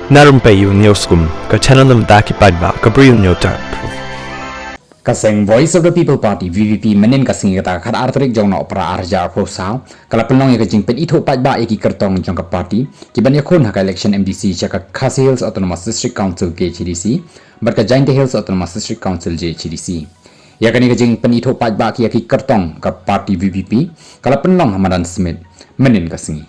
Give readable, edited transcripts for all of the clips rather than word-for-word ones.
Na Rympei U ka channel nabynta paidbah ka Bri U Hynñiewtrep. Kaseng Voice of the People Party VVP menen kaseng kata khat artrik jong na opera arja prosau kala penong ya kajing pen itho paidbah ki kyrteng jong ka party ki ban yakun haka election MDC chaka Khasi Hills Autonomous District Council KCDC bat ka Giant Hills Autonomous District Council JCDC ya kani kajing pen itho paidbah ki kyrteng ka party VVP kala penong hamadan smith menen kaseng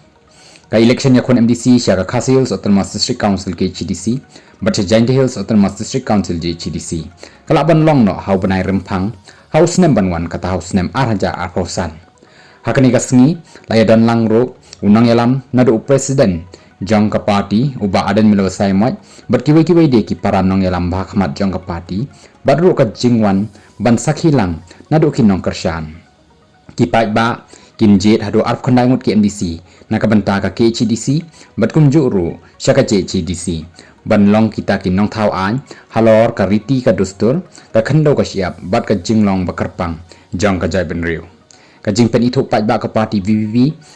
ka election yakun MDC chaka Khasi Hills Autonomous District Council KCDC but Giant Hills Autonomous District Council JCDC kala ban long no hau banai rempang hau snem banwan kata hau snem arja arposan hakani kasngi laya dan langro unang yalam nado presiden jong ka party Bah Ardent milo sai mot but kiwe de ki para nong yalam bah khmat jong ka party badru ka jingwan ban sakhilang nado kinong Kyrshan ki paidbah kinjet hado arp khandai ngut ki MDC nakabanta ka KCDC bat kumjuru syaka JCDC ban long kita kinong thau an halor ka riti ka dustur ka khando ka siap bat ka jinglong bakarpang jong ka jai benriu ka jingpen itho paidbah ka party VVP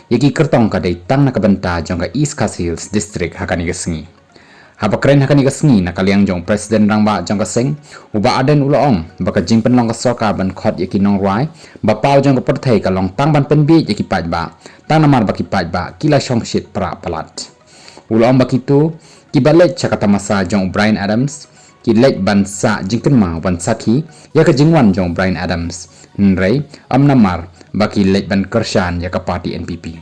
yaki kyrtong ka dai tang nakabanta jong ka East Khasi Hills district hakani gasngi habakren hakani gasngi nakaliang jong president rangba jong ka seng Bah Ardent uloong baka jingpen long ka Sorkar ban khot yaki nongrai ba pau jong ka perthai ka long tang ban penbi yaki paidbah tang namar baki paidbah kila shongshit pra palat uloong bakitu ki balei chaka tamasa jong Bri Adams ki lek bansa jingken ma ban sakhi ya ka jingwan jong Bri Adams nrei amnamar baki lek ban Kyrshan ya ka party NPP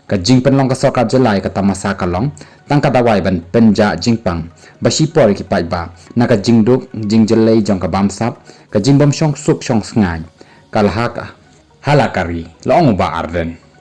ka jingpen long ka Sorkar jelai ka tamasa ka long tang ka dawai ban penja jingpang basipor ki paidbah na ka jingduk jingjelei jong ka bamsap ka jingbom shong suk shong sngai kalhaka halakari long Bah Ardent